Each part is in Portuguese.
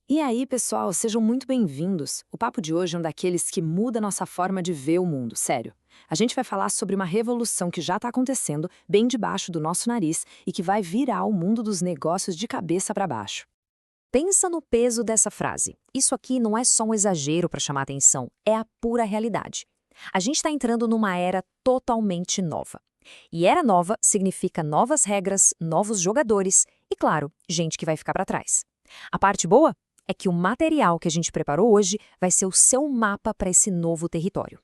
E aí, pessoal, sejam muito bem-vindos. O papo de hoje é um daqueles que muda nossa forma de ver o mundo, sério. A gente vai falar sobre uma revolução que já está acontecendo bem debaixo do nosso nariz e que vai virar o mundo dos negócios de cabeça para baixo. Pensa no peso dessa frase. Isso aqui não é só um exagero para chamar atenção, é a pura realidade. A gente está entrando numa era totalmente nova. E era nova significa novas regras, novos jogadores e, claro, gente que vai ficar para trás. A parte boa é que o material que a gente preparou hoje vai ser o seu mapa para esse novo território.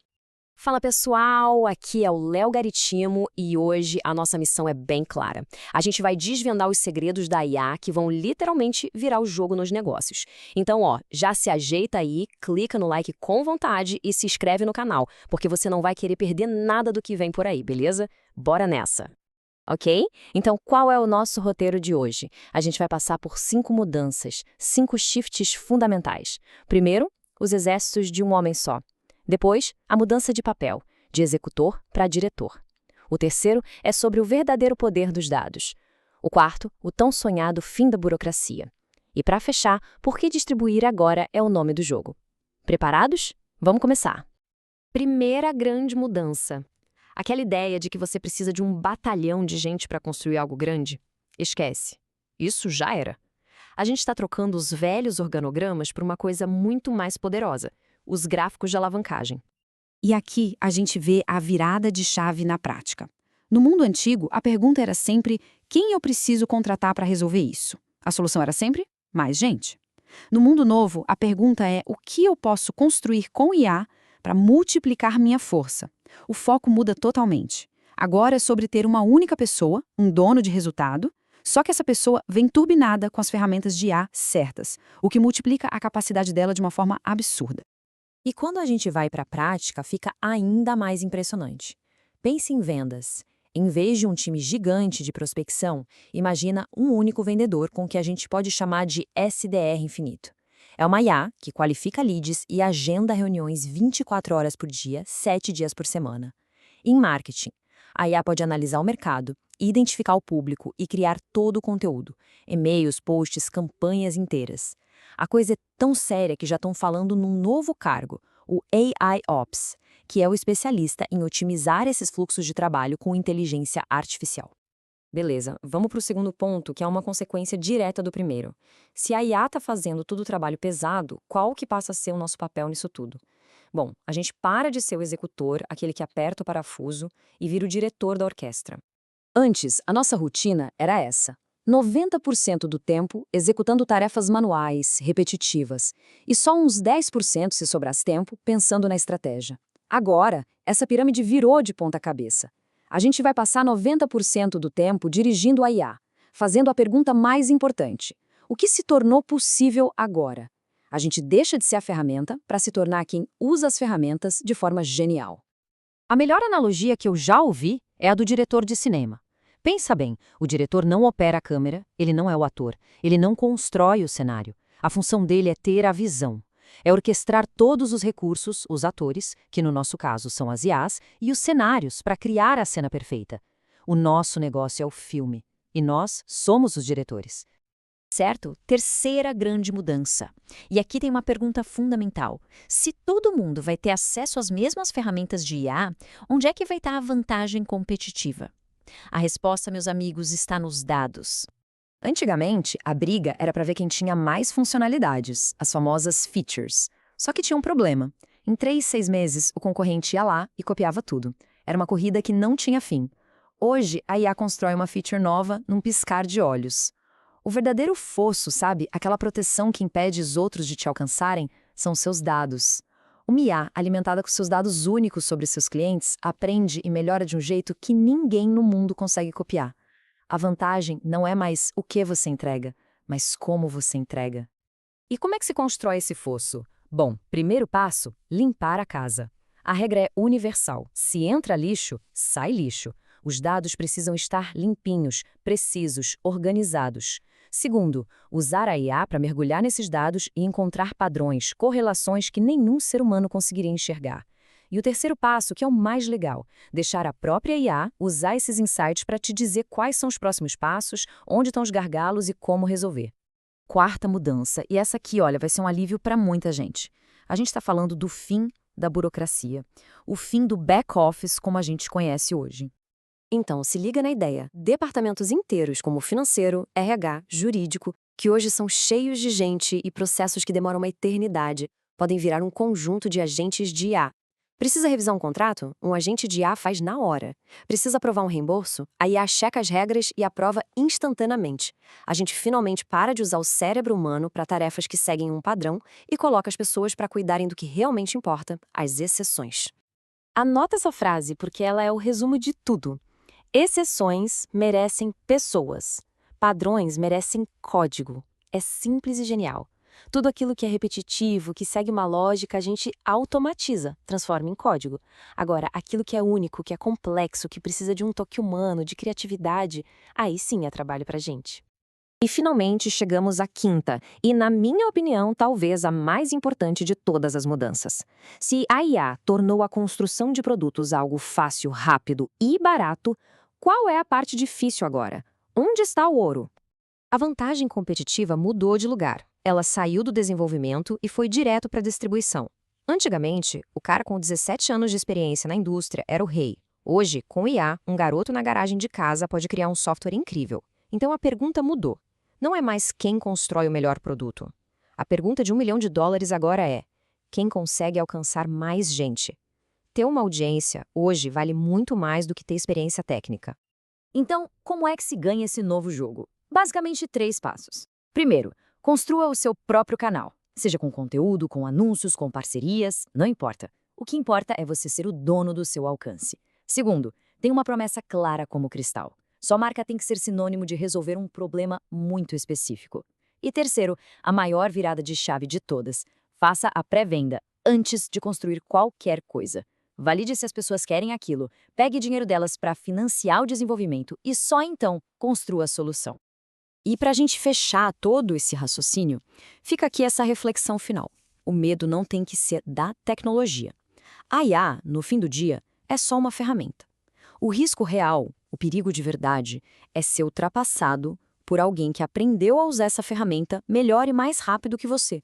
Fala pessoal, aqui é o Léo Garitimo e hoje a nossa missão é bem clara. A gente vai desvendar os segredos da IA que vão literalmente virar o jogo nos negócios. Então, já se ajeita aí, clica no like com vontade e se inscreve no canal, porque você não vai querer perder nada do que vem por aí, beleza? Bora nessa! Ok? Então, qual é o nosso roteiro de hoje? A gente vai passar por 5 mudanças, 5 shifts fundamentais. Primeiro, os exércitos de um homem só. Depois, a mudança de papel, de executor para diretor. O terceiro é sobre o verdadeiro poder dos dados. O quarto, o tão sonhado fim da burocracia. E para fechar, por que distribuir agora é o nome do jogo. Preparados? Vamos começar. Primeira grande mudança. Aquela ideia de que você precisa de um batalhão de gente para construir algo grande? Esquece. Isso já era. A gente está trocando os velhos organogramas por uma coisa muito mais poderosa: os gráficos de alavancagem. E aqui a gente vê a virada de chave na prática. No mundo antigo, a pergunta era sempre: quem eu preciso contratar para resolver isso? A solução era sempre: mais gente. No mundo novo, a pergunta é: o que eu posso construir com IA para multiplicar minha força? O foco muda totalmente. Agora é sobre ter uma única pessoa, um dono de resultado, só que essa pessoa vem turbinada com as ferramentas de IA certas, o que multiplica a capacidade dela de uma forma absurda. E quando a gente vai para a prática, fica ainda mais impressionante. Pense em vendas. Em vez de um time gigante de prospecção, imagina um único vendedor com o que a gente pode chamar de SDR infinito. É uma IA que qualifica leads e agenda reuniões 24 horas por dia, 7 dias por semana. Em marketing, a IA pode analisar o mercado, identificar o público e criar todo o conteúdo, e-mails, posts, campanhas inteiras. A coisa é tão séria que já estão falando num novo cargo, o AI Ops, que é o especialista em otimizar esses fluxos de trabalho com inteligência artificial. Beleza, vamos para o segundo ponto, que é uma consequência direta do primeiro. Se a IA está fazendo todo o trabalho pesado, qual que passa a ser o nosso papel nisso tudo? Bom, a gente para de ser o executor, aquele que aperta o parafuso, e vira o diretor da orquestra. Antes, a nossa rotina era essa: 90% do tempo executando tarefas manuais, repetitivas, e só uns 10%, se sobrasse tempo, pensando na estratégia. Agora, essa pirâmide virou de ponta cabeça. A gente vai passar 90% do tempo dirigindo a IA, fazendo a pergunta mais importante: o que se tornou possível agora? A gente deixa de ser a ferramenta para se tornar quem usa as ferramentas de forma genial. A melhor analogia que eu já ouvi é a do diretor de cinema. Pensa bem, o diretor não opera a câmera, ele não é o ator, ele não constrói o cenário. A função dele é ter a visão. É orquestrar todos os recursos, os atores, que no nosso caso são as IAs, e os cenários para criar a cena perfeita. O nosso negócio é o filme, e nós somos os diretores. Certo? Terceira grande mudança. E aqui tem uma pergunta fundamental. Se todo mundo vai ter acesso às mesmas ferramentas de IA, onde é que vai estar a vantagem competitiva? A resposta, meus amigos, está nos dados. Antigamente, a briga era para ver quem tinha mais funcionalidades, as famosas features. Só que tinha um problema. Em 3, 6 meses, o concorrente ia lá e copiava tudo. Era uma corrida que não tinha fim. Hoje, a IA constrói uma feature nova num piscar de olhos. O verdadeiro fosso, sabe? Aquela proteção que impede os outros de te alcançarem, são seus dados. Uma IA, alimentada com seus dados únicos sobre seus clientes, aprende e melhora de um jeito que ninguém no mundo consegue copiar. A vantagem não é mais o que você entrega, mas como você entrega. E como é que se constrói esse fosso? Bom, primeiro passo, limpar a casa. A regra é universal. Se entra lixo, sai lixo. Os dados precisam estar limpinhos, precisos, organizados. Segundo, usar a IA para mergulhar nesses dados e encontrar padrões, correlações que nenhum ser humano conseguiria enxergar. E o terceiro passo, que é o mais legal, deixar a própria IA usar esses insights para te dizer quais são os próximos passos, onde estão os gargalos e como resolver. Quarta mudança, e essa aqui, olha, vai ser um alívio para muita gente. A gente está falando do fim da burocracia, o fim do back-office como a gente conhece hoje. Então, se liga na ideia. Departamentos inteiros como financeiro, RH, jurídico, que hoje são cheios de gente e processos que demoram uma eternidade, podem virar um conjunto de agentes de IA. Precisa revisar um contrato? Um agente de IA faz na hora. Precisa aprovar um reembolso? A IA checa as regras e aprova instantaneamente. A gente finalmente para de usar o cérebro humano para tarefas que seguem um padrão e coloca as pessoas para cuidarem do que realmente importa, as exceções. Anota essa frase porque ela é o resumo de tudo. Exceções merecem pessoas. Padrões merecem código. É simples e genial. Tudo aquilo que é repetitivo, que segue uma lógica, a gente automatiza, transforma em código. Agora, aquilo que é único, que é complexo, que precisa de um toque humano, de criatividade, aí sim é trabalho pra gente. E finalmente chegamos à quinta, e na minha opinião, talvez a mais importante de todas as mudanças. Se a IA tornou a construção de produtos algo fácil, rápido e barato, qual é a parte difícil agora? Onde está o ouro? A vantagem competitiva mudou de lugar. Ela saiu do desenvolvimento e foi direto para a distribuição. Antigamente, o cara com 17 anos de experiência na indústria era o rei. Hoje, com IA, um garoto na garagem de casa pode criar um software incrível. Então a pergunta mudou. Não é mais quem constrói o melhor produto. A pergunta de $1 milhão agora é: quem consegue alcançar mais gente? Ter uma audiência, hoje, vale muito mais do que ter experiência técnica. Então, como é que se ganha esse novo jogo? Basicamente 3 passos. Primeiro, construa o seu próprio canal. Seja com conteúdo, com anúncios, com parcerias, não importa. O que importa é você ser o dono do seu alcance. Segundo, tenha uma promessa clara como cristal. Sua marca tem que ser sinônimo de resolver um problema muito específico. E terceiro, a maior virada de chave de todas. Faça a pré-venda antes de construir qualquer coisa. Valide se as pessoas querem aquilo, pegue dinheiro delas para financiar o desenvolvimento e só então construa a solução. E para a gente fechar todo esse raciocínio, fica aqui essa reflexão final. O medo não tem que ser da tecnologia. A IA, no fim do dia, é só uma ferramenta. O risco real, o perigo de verdade, é ser ultrapassado por alguém que aprendeu a usar essa ferramenta melhor e mais rápido que você.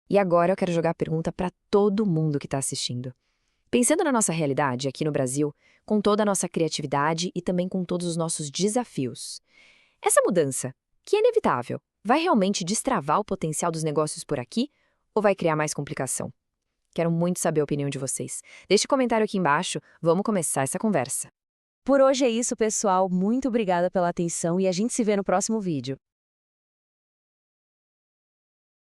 E agora eu quero jogar a pergunta para todo mundo que está assistindo. Pensando na nossa realidade aqui no Brasil, com toda a nossa criatividade e também com todos os nossos desafios, essa mudança, que é inevitável, vai realmente destravar o potencial dos negócios por aqui ou vai criar mais complicação? Quero muito saber a opinião de vocês. Deixe um comentário aqui embaixo, vamos começar essa conversa. Por hoje é isso, pessoal. Muito obrigada pela atenção e a gente se vê no próximo vídeo.